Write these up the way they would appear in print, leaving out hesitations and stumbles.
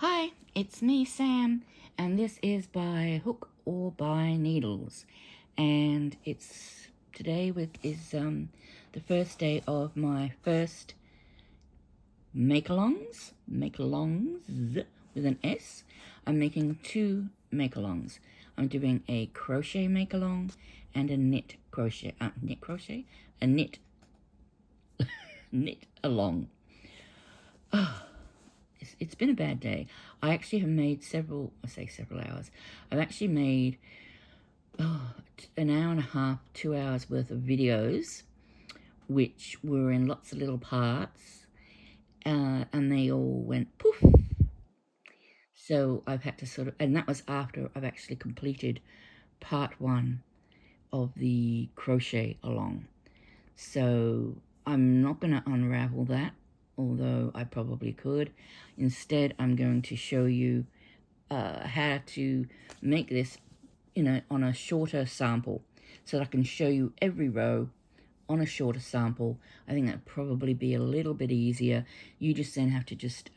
Hi, it's me, Sam, and this is by hook or by needles, and it's today is the first day of my first make-alongs with an S. I'm making two make-alongs. I'm doing a crochet make-along and a knit along. It's been a bad day. I actually have made several hours. I've actually made an hour and a half, 2 hours worth of videos, which were in lots of little parts, and they all went poof. So I've had to and that was after I've actually completed part 1 of the crochet-a-long. So I'm not going to unravel that, although I probably could. Instead, I'm going to show you how to make this on a shorter sample, so that I can show you every row on a shorter sample. I think that'd probably be a little bit easier. You just then have to just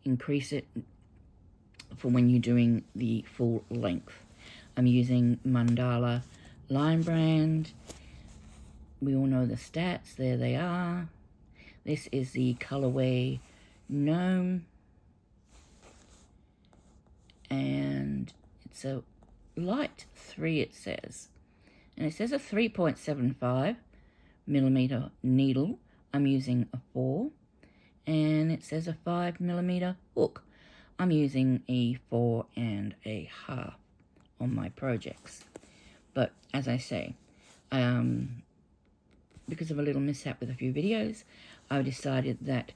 increase it for when you're doing the full length. I'm using Mandala line brand. We all know the stats. There they are. This is the colorway Gnome, and it's a light 3, it says, and it says a 3.75 millimeter needle. I'm using a 4, and it says a 5 millimeter hook. I'm using a 4.5 on my projects. But as I say, because of a little mishap with a few videos, I decided that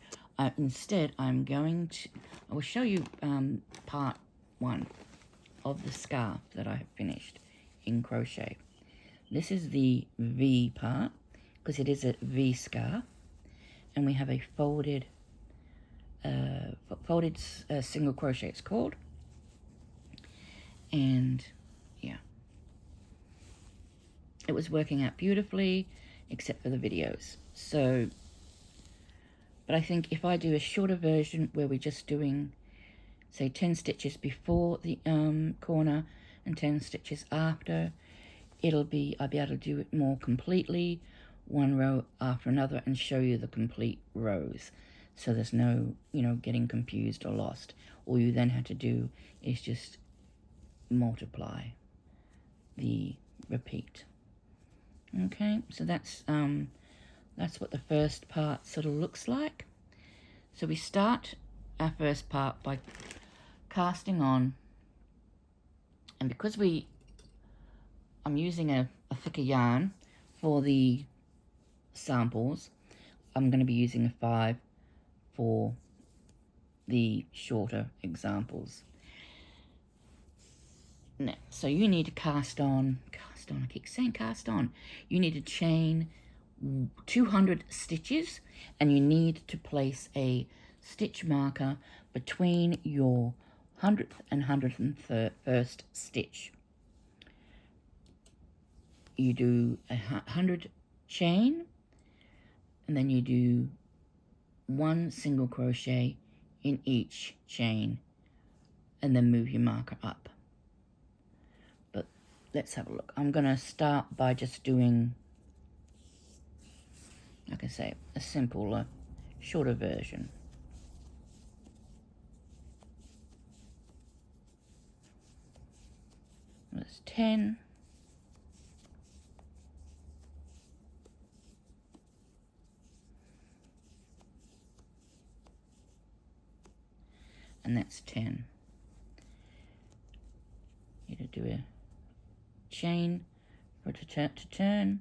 instead I will show you part 1 of the scarf that I have finished in crochet. This is the V part, because it is a V scarf, and we have a folded single crochet, it's called. And yeah, it was working out beautifully, except for the videos. So, but I think if I do a shorter version where we're just doing, say, 10 stitches before the corner and 10 stitches after, I'll be able to do it more completely, one row after another, and show you the complete rows. So there's no, getting confused or lost. All you then have to do is just multiply the repeat. Okay, so that's what the first part sort of looks like. So we start our first part by casting on, and because I'm using a thicker yarn for the samples, I'm going to be using a 5 for the shorter examples. Now, so you need to cast on, I keep saying cast on. You need to chain 200 stitches, and you need to place a stitch marker between your 100th and 101st stitch. You do 100 chain, and then you do 1 single crochet in each chain, and then move your marker up. But let's have a look. I'm going to start by just doing, like I say, a simple, shorter version. That's 10. And that's 10. You to do a chain for it to turn,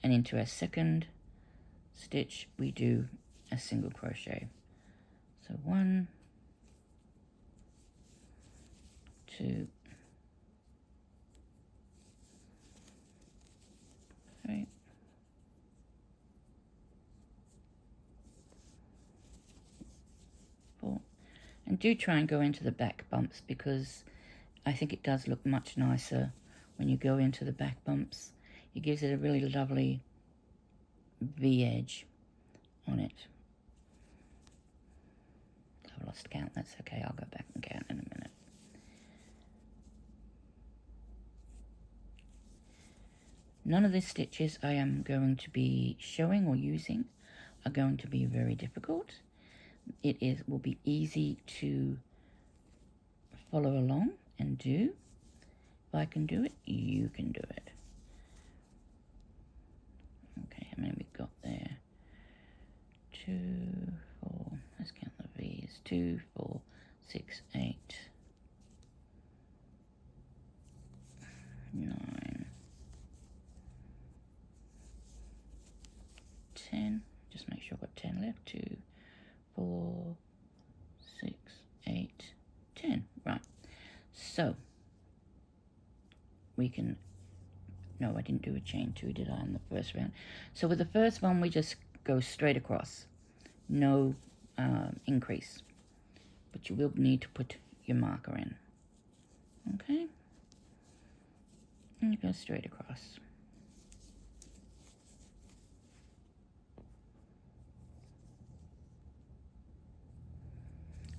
and into our second stitch we do a single crochet. So 1, 2, 3, 4, and do try and go into the back bumps, because I think it does look much nicer when you go into the back bumps. It gives it a really lovely V edge on it. I've lost count. That's okay. I'll go back and count in a minute. None of the stitches I am going to be showing or using are going to be very difficult. Will be easy to follow along and do. If I can do it, you can do it. Okay, how many we got there? 2, 4, let's count the V's. 2, 4, 6, 8, 9, 10. Just make sure I've got 10 left. 2, 4, 6, 8, 10. Right. So we can, no, I didn't do a chain 2, did I, in the first round? So with the first one, we just go straight across. No increase. But you will need to put your marker in. Okay? And you go straight across.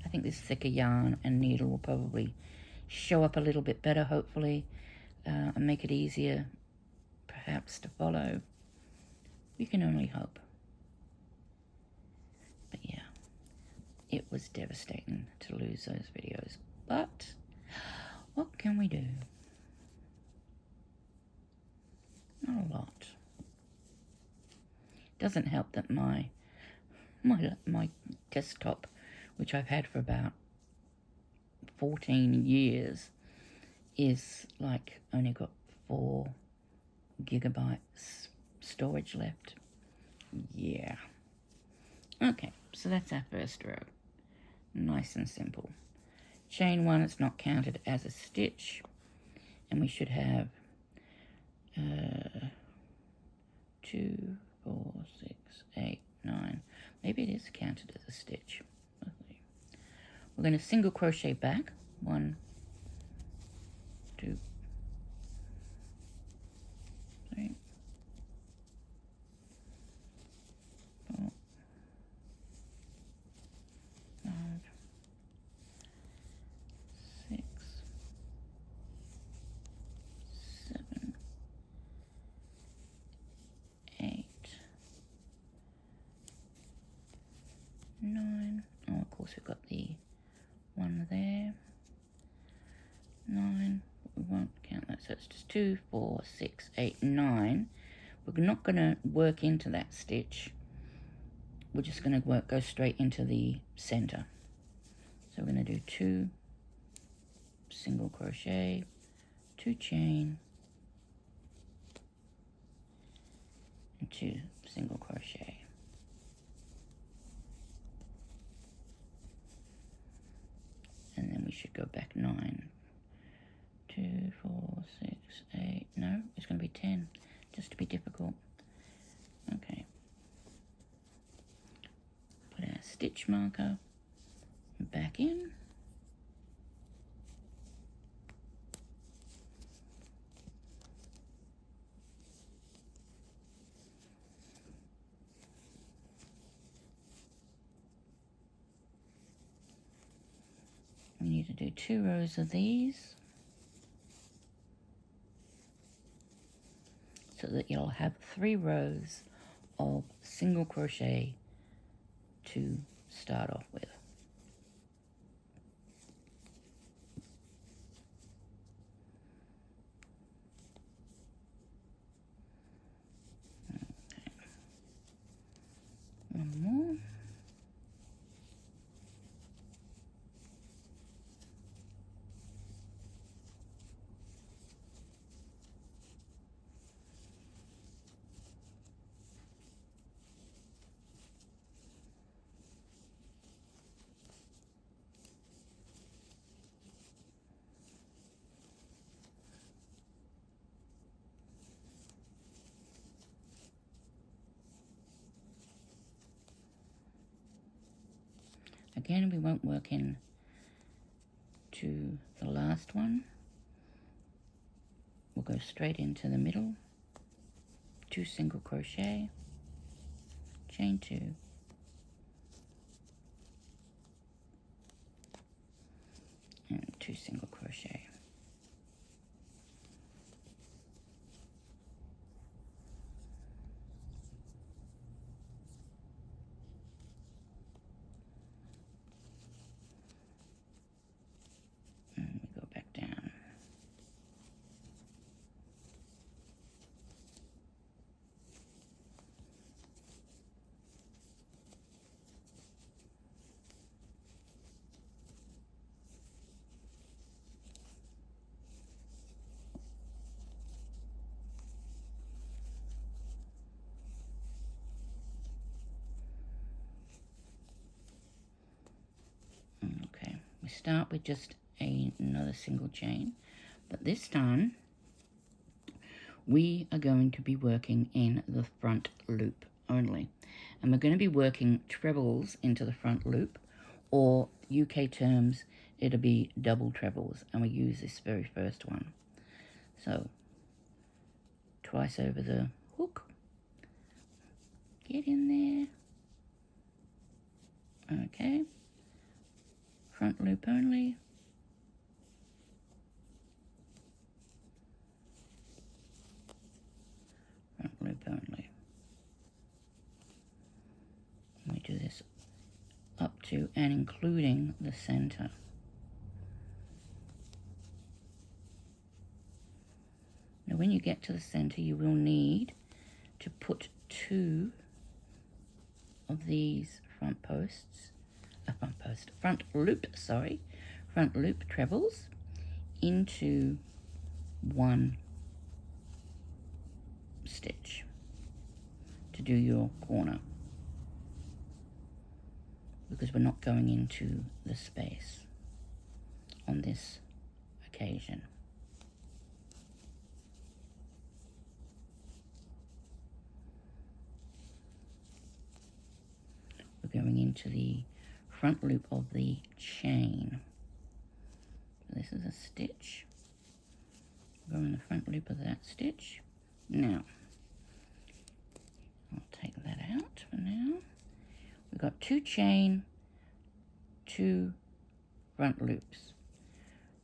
I think this thicker yarn and needle will probably show up a little bit better, hopefully, and make it easier, perhaps, to follow. We can only hope. But yeah, it was devastating to lose those videos. But what can we do? Not a lot. Doesn't help that my desktop, which I've had for about 14 years, is like only got 4 gigabytes storage left. Yeah. Okay, so that's our first row. Nice and simple. Chain 1, it's not counted as a stitch, and we should have 2, 4, 6, 8, 9. Maybe it is counted as a stitch. We're going to single crochet back. 1, 2, 3, 4, 5, 6, 7, 8, 9. Oh, of course we've got the 1 there. 9. We won't count that, so it's just 2, 4, 6, 8, 9. We're not going to work into that stitch. We're just going to go straight into the center. So we're going to do 2 single crochet, 2 chain, and 2 single crochet. And then we should go back 9. 2, 4, 6, 8. No, it's going to be 10, just to be difficult. Okay. Put our stitch marker back in. We need to do 2 rows of these so that you'll have 3 rows of single crochet to start off with. Okay. One more. Again, we won't work in to the last one. We'll go straight into the middle, 2 single crochet, chain 2, 2 single crochet. And we go back down. Okay, we start with just another single chain, but this time we are going to be working in the front loop only, and we're going to be working trebles into the front loop, or UK terms it'll be double trebles, and we use this very first one. So twice over the hook, get in there, okay, front loop only, front loop only. We do this up to and including the center. Now when you get to the center, you will need to put 2 of these front loop trebles into 1 stitch to do your corner, because we're not going into the space on this occasion. We're going into the front loop of the chain. This is a stitch. Go in the front loop of that stitch. Now, I'll take that out for now. We've got 2 chain, 2 front loops.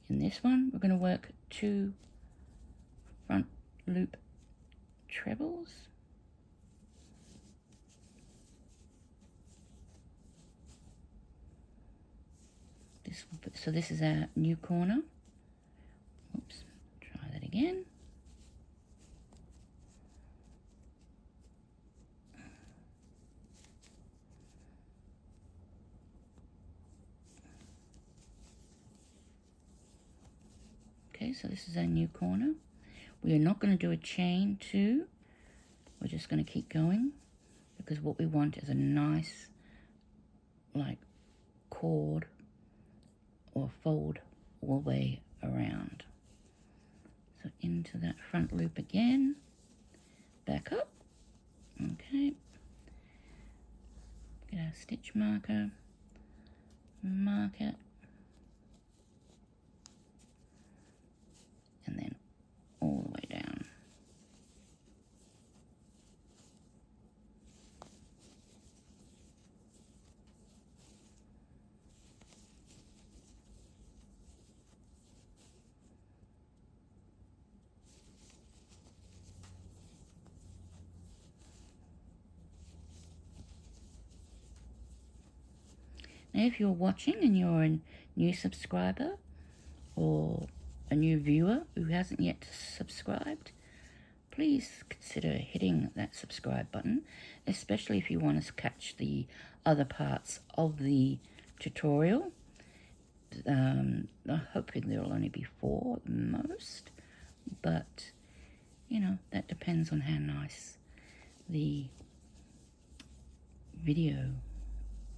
In this one, we're going to work 2 front loop trebles. So this is our new corner. Oops, try that again. Okay, so this is our new corner. We are not going to do a chain 2. We're just going to keep going, because what we want is a nice, like, cord or fold all the way around. So into that front loop again, back up, okay, get our stitch marker, mark it, and then all the way down. Now, if you're watching and you're a new subscriber or a new viewer who hasn't yet subscribed, please consider hitting that subscribe button, especially if you want to catch the other parts of the tutorial. Hopefully there will only be 4 at most, but you know, that depends on how nice the video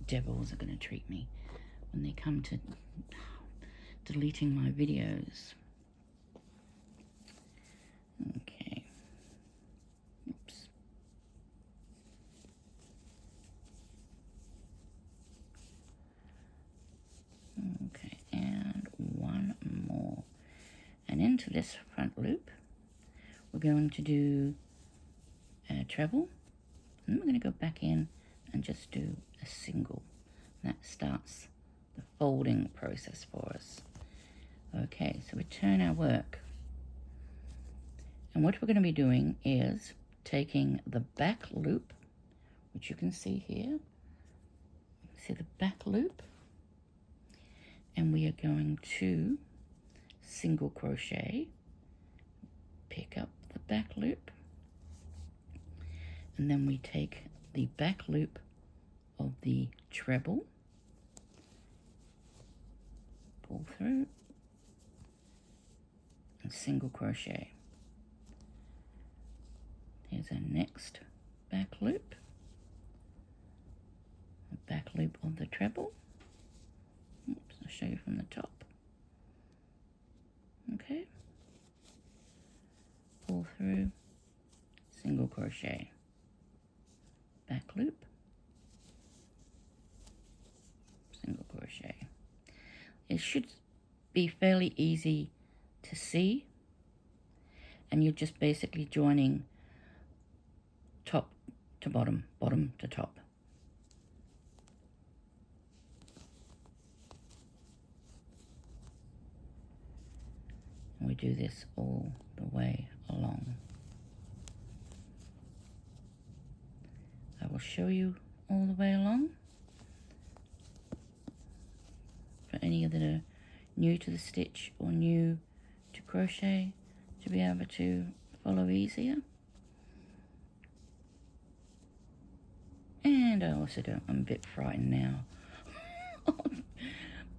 devils are going to treat me when they come to deleting my videos. Okay. Oops. Okay, and 1 more. And into this front loop, we're going to do a treble, and then we're going to go back in and just do a single. That starts the folding process for us. Okay, so return our work. And what we're going to be doing is taking the back loop, which you can see here. See the back loop? And we are going to single crochet, pick up the back loop, and then we take the back loop of the treble, pull through, and single crochet. Here's our next back loop, the back loop of the treble. Oops, I'll show you from the top. Okay, pull through, single crochet, back loop, single crochet. It should be fairly easy to see, and you're just basically joining top to bottom, bottom to top. And we do this all the way along. I will show you all the way along for any that are new to the stitch or new to crochet to be able to follow easier. And I also don't, I'm a bit frightened now.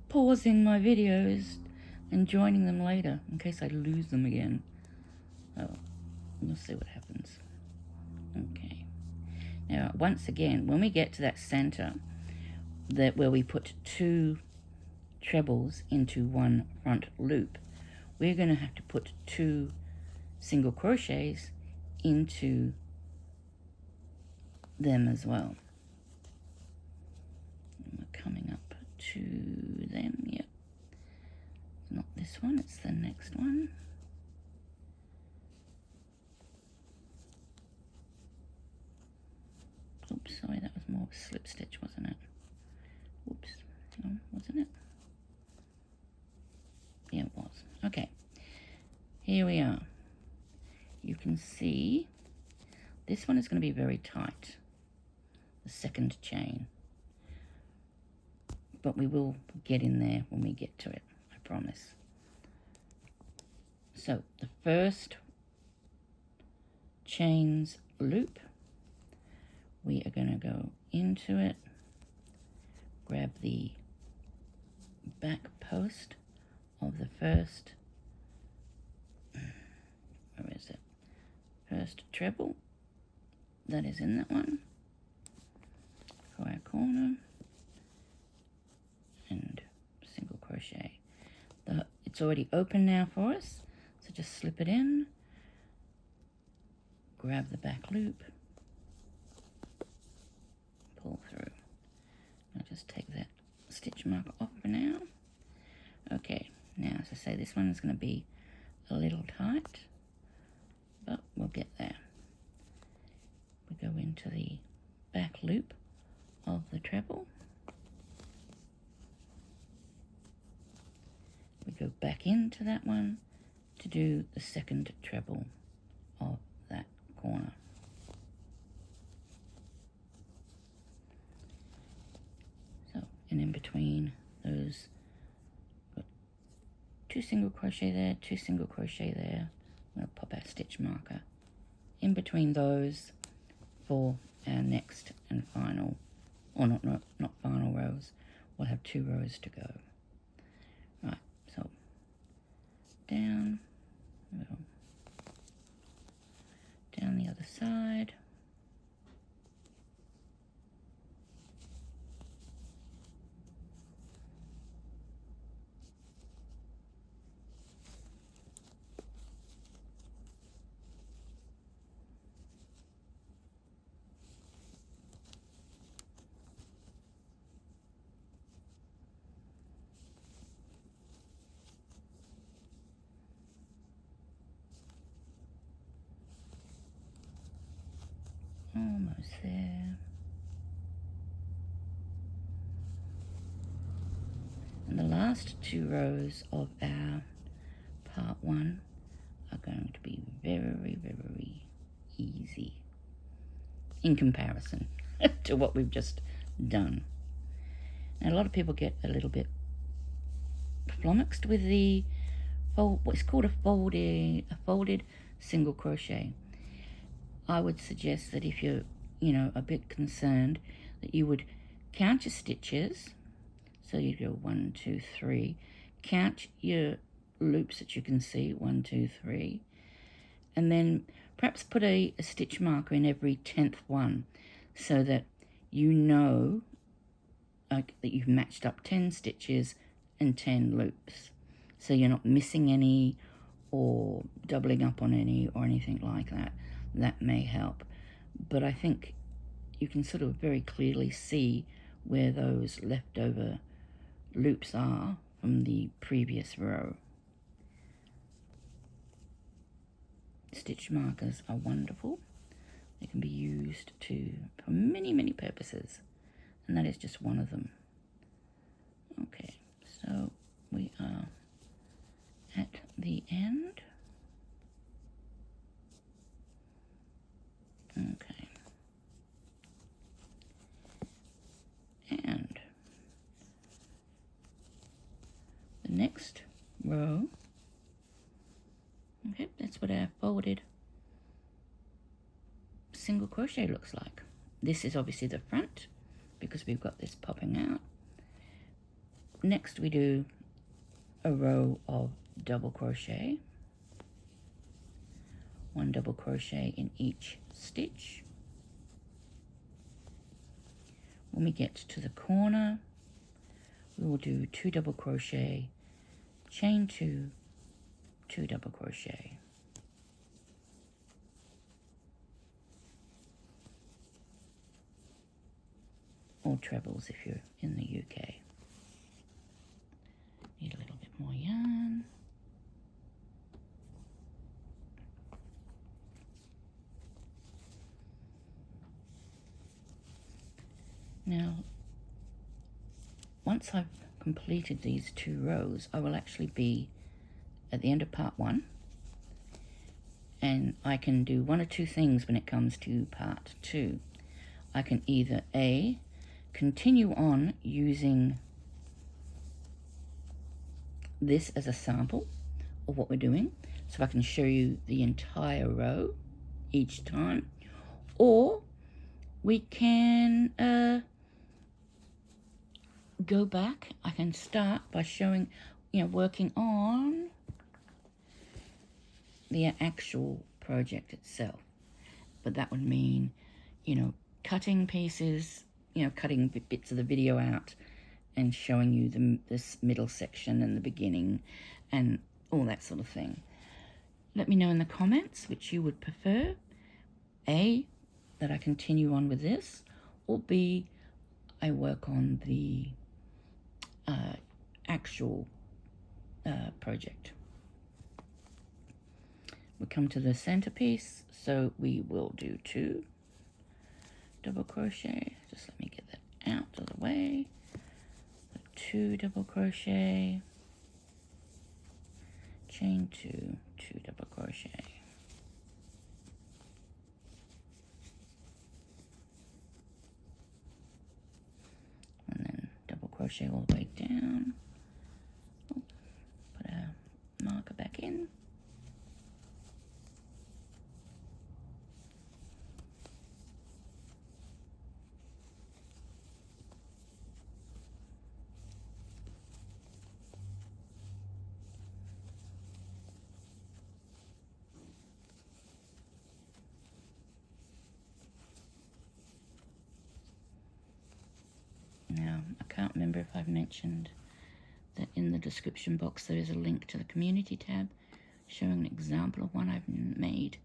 Pausing my videos and joining them later in case I lose them again. Oh, we'll see what happens. Okay. Now, once again, when we get to that center, where we put 2 trebles into one front loop, we're going to have to put 2 single crochets into them as well. And we're coming up to them. Yep. Not this one, it's the next one. Oops, sorry, that was more of a slip stitch, wasn't it? Oops, hang on, wasn't it? Yeah, it was. Okay, here we are. You can see this one is going to be very tight, the second chain. But we will get in there when we get to it, I promise. So the first chain's loop, we are going to go into it, grab the back post of the first, where is it? First treble that is in that one, for our corner, and single crochet. It's already open now for us, so just slip it in, grab the back loop, pull through. I'll just take that stitch marker off for now. Okay, now as I say, this one is going to be a little tight, but we'll get there. We go into the back loop of the treble. We go back into that one to do the second treble of that corner. So, and in between those, got 2 single crochet there, 2 single crochet there. I'm going to pop our stitch marker in between those for our next and final, or not final rows. We'll have 2 rows to go. Right, so down, down the other side. Almost there. And the last last 2 rows of our part 1 are going to be very, very easy in comparison to what we've just done. Now, a lot of people get a little bit flummoxed with the what's called a folded single crochet. I would suggest that if you're, a bit concerned, that you would count your stitches. So you go 1, 2, 3. Count your loops that you can see, 1, 2, 3, and then perhaps put a stitch marker in every 10th one, so that you know that you've matched up 10 stitches and 10 loops, so you're not missing any or doubling up on any or anything like that. That may help, but I think you can sort of very clearly see where those leftover loops are from the previous row. Stitch markers are wonderful. They can be used for many, many purposes, and that is just one of them. Okay, so we are at the end. Okay. And the next row, okay, that's what our folded single crochet looks like. This is obviously the front because we've got this popping out. Next we do a row of double crochet, 1 double crochet in each stitch. When we get to the corner, we will do 2 double crochet, chain 2, 2 double crochet. Or trebles if you're in the UK. Need a little bit more yarn. Now, once I've completed these 2 rows, I will actually be at the end of part 1, and I can do one or two things when it comes to part 2. I can either A, continue on using this as a sample of what we're doing, so I can show you the entire row each time, or we can go back. I can start by showing, working on the actual project itself, but that would mean, cutting pieces, cutting bits of the video out and showing you this middle section and the beginning and all that sort of thing. Let me know in the comments which you would prefer. A, that I continue on with this, or B, I work on the actual project. We come to the centerpiece, so we will do 2 double crochet. Just let me get that out of the way. 2 double crochet, chain 2, 2 double crochet. And then double crochet all the way down. Put our marker back in. Now, I can't remember if I've mentioned that in the description box there is a link to the community tab showing an example of one I've made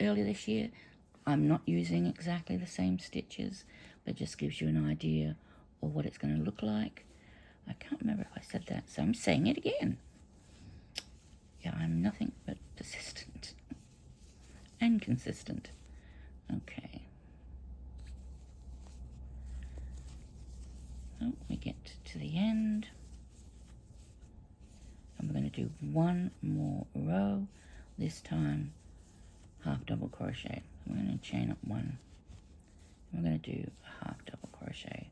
earlier this year. I'm not using exactly the same stitches, but it just gives you an idea of what it's going to look like. I can't remember if I said that, so I'm saying it again. Yeah, I'm nothing but persistent and consistent. Okay. So we get to the end. to do one more row, this time half double crochet. I'm going to chain up one. I'm going to do a half double crochet.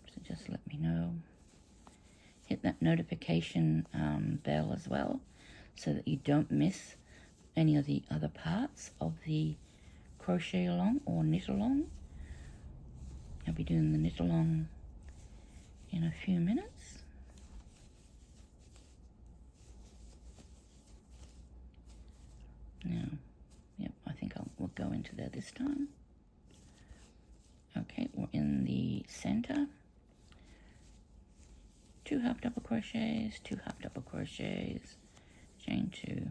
So just let me know. Hit that notification bell as well, so that you don't miss any of the other parts of the crochet along or knit along. I'll be doing the knit along in a few minutes. Now, yep, I think we'll go into there this time. Okay, we're in the center. 2 half double crochets, 2 half double crochets, chain 2,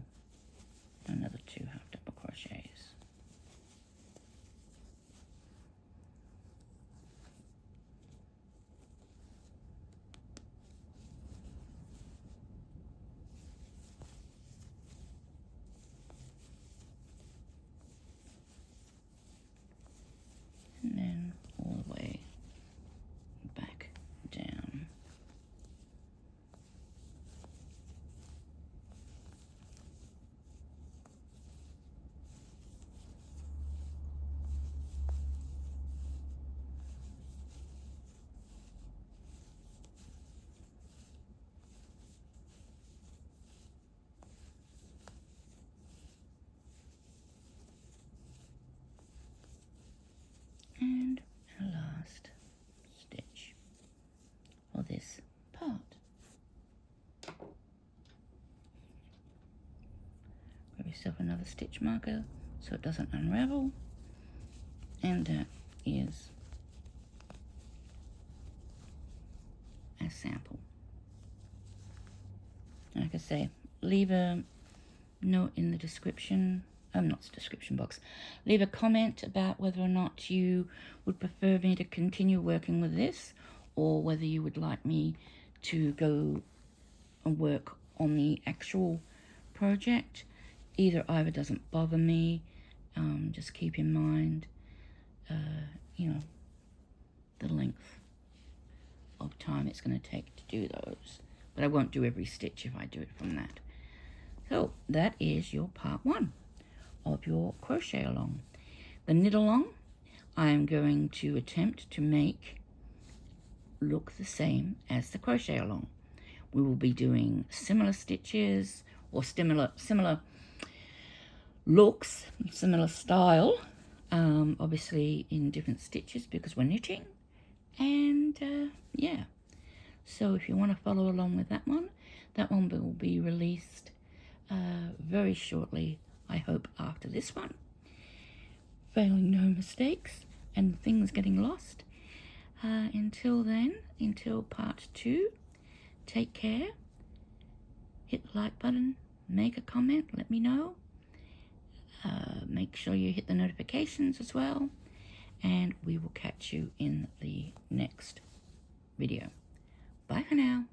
another 2 half double crochets. And then all the way back down. And a last stitch for this part. Grab yourself another stitch marker so it doesn't unravel, and that is a sample. Like I say, leave a note in the description, not description box, leave a comment about whether or not you would prefer me to continue working with this, or whether you would like me to go and work on the actual project. Either doesn't bother me. Just keep in mind, you know, the length of time it's going to take to do those. But I won't do every stitch if I do it from that. So that is your part 1 of your crochet along. The knit along, I am going to attempt to make look the same as the crochet along. We will be doing similar stitches, or similar looks, similar style, obviously in different stitches because we're knitting. And yeah, so if you want to follow along with that one will be released very shortly, I hope, after this one. Failing no mistakes and things getting lost. Until then, until part 2, take care. Hit the like button, make a comment, let me know. Make sure you hit the notifications as well. And we will catch you in the next video. Bye for now.